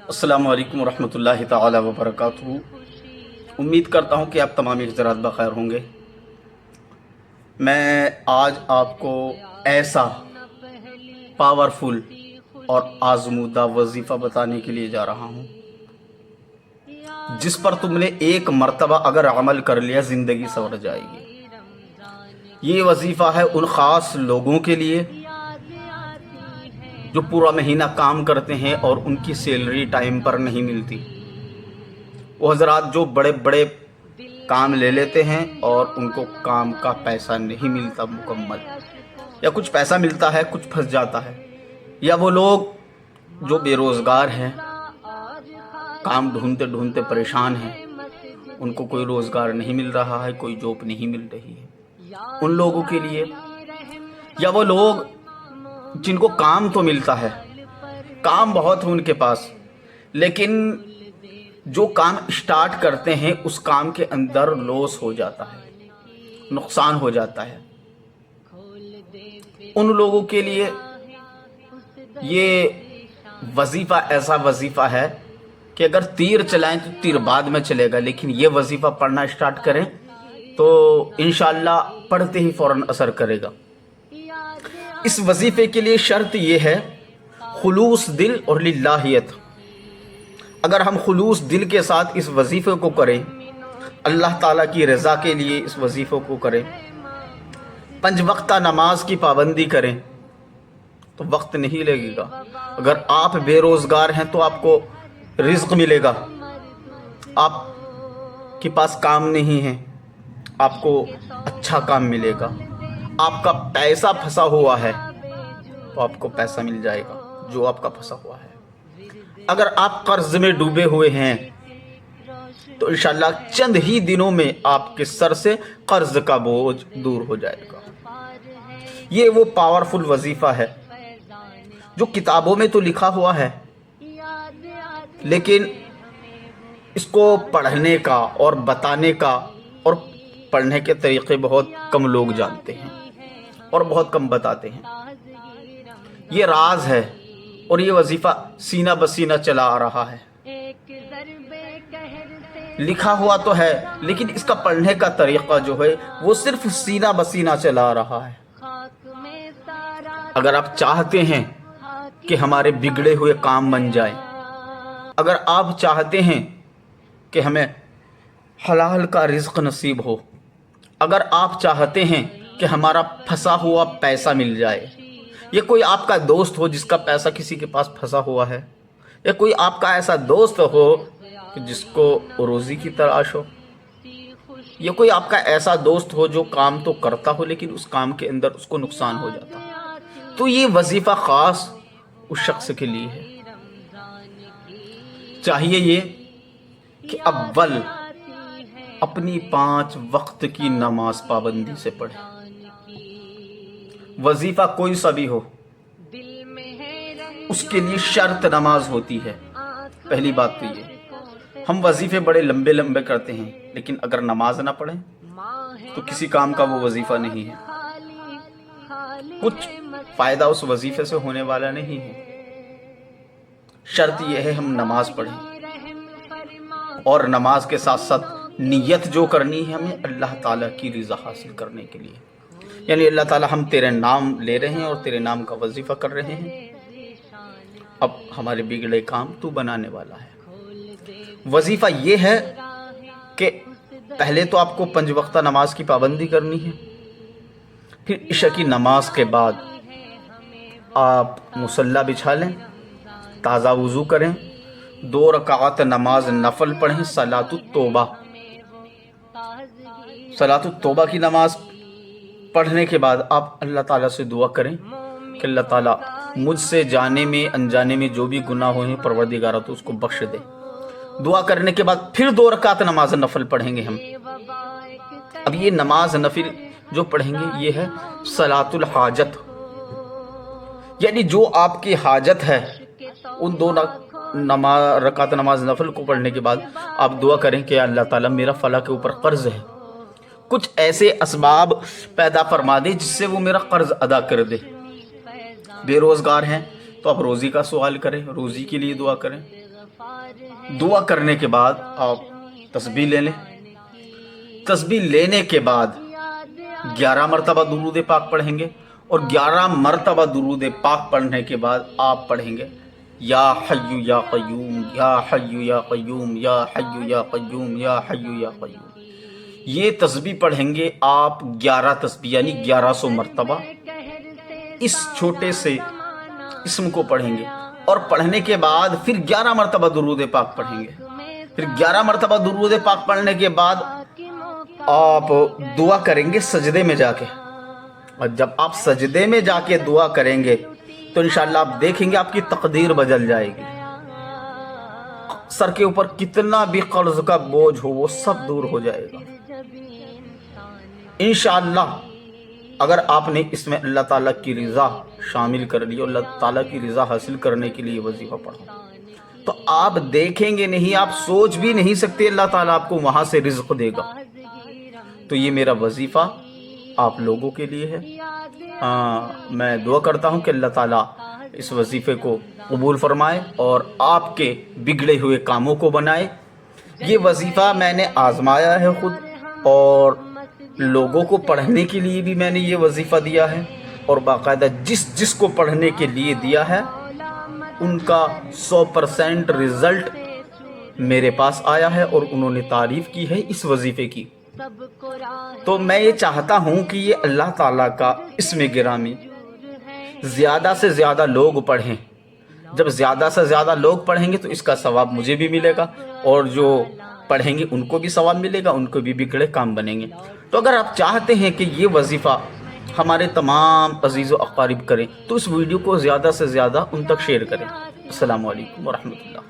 السلام علیکم ورحمۃ اللہ تعالی وبرکاتہ۔ امید کرتا ہوں کہ آپ تمام حضرات بخیر ہوں گے۔ میں آج آپ کو ایسا پاورفل اور آزمودہ وظیفہ بتانے کے لیے جا رہا ہوں جس پر تم نے ایک مرتبہ اگر عمل کر لیا زندگی سنور جائے گی۔ یہ وظیفہ ہے ان خاص لوگوں کے لیے جو پورا مہینہ کام کرتے ہیں اور ان کی سیلری ٹائم پر نہیں ملتی۔ وہ حضرات جو بڑے بڑے کام لے لیتے ہیں اور ان کو کام کا پیسہ نہیں ملتا مکمل، یا کچھ پیسہ ملتا ہے کچھ پھنس جاتا ہے، یا وہ لوگ جو بے روزگار ہیں، کام ڈھونڈتے ڈھونڈتے پریشان ہیں، ان کو کوئی روزگار نہیں مل رہا ہے، کوئی جاب نہیں مل رہی ہے، ان لوگوں کے لیے، یا وہ لوگ جن کو کام تو ملتا ہے، کام بہت ہے ان کے پاس، لیکن جو کام اسٹارٹ کرتے ہیں اس کام کے اندر لاس ہو جاتا ہے، نقصان ہو جاتا ہے۔ ان لوگوں کے لیے یہ وظیفہ ایسا وظیفہ ہے کہ اگر تیر چلائیں تو تیر بعد میں چلے گا، لیکن یہ وظیفہ پڑھنا اسٹارٹ کریں تو انشاءاللہ پڑھتے ہی فوراً اثر کرے گا۔ اس وظیفے کے لیے شرط یہ ہے خلوص دل اور للہیت۔ اگر ہم خلوص دل کے ساتھ اس وظیفے کو کریں، اللہ تعالیٰ کی رضا کے لیے اس وظیفے کو کریں، 5 وقتہ نماز کی پابندی کریں تو وقت نہیں لگے گا۔ اگر آپ بے روزگار ہیں تو آپ کو رزق ملے گا، آپ کے پاس کام نہیں ہے آپ کو اچھا کام ملے گا، آپ کا پیسہ پھنسا ہوا ہے تو آپ کو پیسہ مل جائے گا جو آپ کا پھنسا ہوا ہے۔ اگر آپ قرض میں ڈوبے ہوئے ہیں تو انشاءاللہ چند ہی دنوں میں آپ کے سر سے قرض کا بوجھ دور ہو جائے گا۔ یہ وہ پاورفل وظیفہ ہے جو کتابوں میں تو لکھا ہوا ہے، لیکن اس کو پڑھنے کا اور بتانے کا اور پڑھنے کے طریقے بہت کم لوگ جانتے ہیں اور بہت کم بتاتے ہیں۔ یہ راز ہے اور یہ وظیفہ سینہ بسینہ چلا آ رہا ہے، لکھا ہوا تو ہے لیکن اس کا پڑھنے کا طریقہ جو ہے وہ صرف سینہ بسینہ چلا آ رہا ہے۔ اگر آپ چاہتے ہیں کہ ہمارے بگڑے ہوئے کام بن جائیں، اگر آپ چاہتے ہیں کہ ہمیں حلال کا رزق نصیب ہو، اگر آپ چاہتے ہیں کہ ہمارا پھنسا ہوا پیسہ مل جائے، یا کوئی آپ کا دوست ہو جس کا پیسہ کسی کے پاس پھنسا ہوا ہے، یا کوئی آپ کا ایسا دوست ہو کہ جس کو روزی کی تلاش ہو، یا کوئی آپ کا ایسا دوست ہو جو کام تو کرتا ہو لیکن اس کام کے اندر اس کو نقصان ہو جاتا ہو، تو یہ وظیفہ خاص اس شخص کے لیے ہے۔ چاہیے یہ کہ اول اپنی 5 وقت کی نماز پابندی سے پڑھیں، وظیفہ کوئی سا بھی ہو اس کے لیے شرط نماز ہوتی ہے۔ پہلی بات تو یہ، ہم وظیفے بڑے لمبے لمبے کرتے ہیں لیکن اگر نماز نہ پڑھیں تو کسی کام کا وہ وظیفہ نہیں ہے، کچھ فائدہ اس وظیفے سے ہونے والا نہیں ہے۔ شرط یہ ہے ہم نماز پڑھیں، اور نماز کے ساتھ ساتھ نیت جو کرنی ہے ہمیں اللہ تعالیٰ کی رضا حاصل کرنے کے لیے، یعنی اللہ تعالیٰ ہم تیرے نام لے رہے ہیں اور تیرے نام کا وظیفہ کر رہے ہیں، اب ہمارے بگڑے کام تو بنانے والا ہے۔ وظیفہ یہ ہے کہ پہلے تو آپ کو 5 وقتہ نماز کی پابندی کرنی ہے، پھر عشاء کی نماز کے بعد آپ مصلی بچھا لیں، تازہ وضو کریں، 2 رکعت نماز نفل پڑھیں، صلاۃ التوبہ کی نماز پڑھنے کے بعد آپ اللہ تعالیٰ سے دعا کریں کہ اللہ تعالیٰ مجھ سے جانے میں انجانے میں جو بھی گناہ ہوئے ہیں پروردگارہ تو اس کو بخش دے۔ دعا کرنے کے بعد پھر 2 رکعت نماز نفل پڑھیں گے ہم۔ اب یہ نماز نفل جو پڑھیں گے یہ ہے صلاۃ الحاجت، یعنی جو آپ کی حاجت ہے ان 2 رکعت نماز نفل کو پڑھنے کے بعد آپ دعا کریں کہ اللہ تعالیٰ میرا فلاں کے اوپر قرض ہے، کچھ ایسے اسباب پیدا فرما دے جس سے وہ میرا قرض ادا کر دے۔ بے روزگار ہیں تو آپ روزی کا سوال کریں، روزی کے لیے دعا کریں۔ دعا کرنے کے بعد آپ تسبیح لے لیں. تسبیح لینے کے بعد 11 مرتبہ درود پاک پڑھیں گے, اور 11 مرتبہ درود پاک پڑھنے کے بعد آپ پڑھیں گے یا حی یا قیوم یا حی یا قیوم یا حی یا قیوم یا حی یا قیوم. یہ تسبیح پڑھیں گے آپ 11 تسبیح یعنی 1100 مرتبہ اس چھوٹے سے اسم کو پڑھیں گے, اور پڑھنے کے بعد پھر 11 مرتبہ درود پاک پڑھیں گے. پھر 11 مرتبہ درود پاک پڑھنے کے بعد آپ دعا کریں گے سجدے میں جا کے, اور جب آپ سجدے میں جا کے دعا کریں گے تو انشاءاللہ آپ دیکھیں گے آپ کی تقدیر بدل جائے گی. سر کے اوپر کتنا بھی قرض کا بوجھ ہو وہ سب دور ہو جائے گا انشاءاللہ. اگر آپ نے اس میں اللہ تعالیٰ کی رضا شامل کر لی اور اللہ تعالیٰ کی رضا حاصل کرنے کے لیے وظیفہ پڑھا تو آپ دیکھیں گے نہیں, آپ سوچ بھی نہیں سکتے اللہ تعالیٰ آپ کو وہاں سے رزق دے گا. تو یہ میرا وظیفہ آپ لوگوں کے لیے ہے. میں دعا کرتا ہوں کہ اللہ تعالیٰ اس وظیفے کو قبول فرمائے اور آپ کے بگڑے ہوئے کاموں کو بنائے. یہ وظیفہ میں نے آزمایا ہے خود, اور لوگوں کو پڑھنے کے لیے بھی میں نے یہ وظیفہ دیا ہے, اور باقاعدہ جس کو پڑھنے کے لیے دیا ہے ان کا 100% رزلٹ میرے پاس آیا ہے, اور انہوں نے تعریف کی ہے اس وظیفے کی. تو میں یہ چاہتا ہوں کہ یہ اللہ تعالیٰ کا اسم گرامی زیادہ سے زیادہ لوگ پڑھیں. جب زیادہ سے زیادہ لوگ پڑھیں گے تو اس کا ثواب مجھے بھی ملے گا, اور جو پڑھیں گے ان کو بھی ثواب ملے گا, ان کو بھی بگڑے کام بنیں گے. تو اگر آپ چاہتے ہیں کہ یہ وظیفہ ہمارے تمام عزیز و اقارب کریں تو اس ویڈیو کو زیادہ سے زیادہ ان تک شیئر کریں. السلام علیکم ورحمۃ اللہ.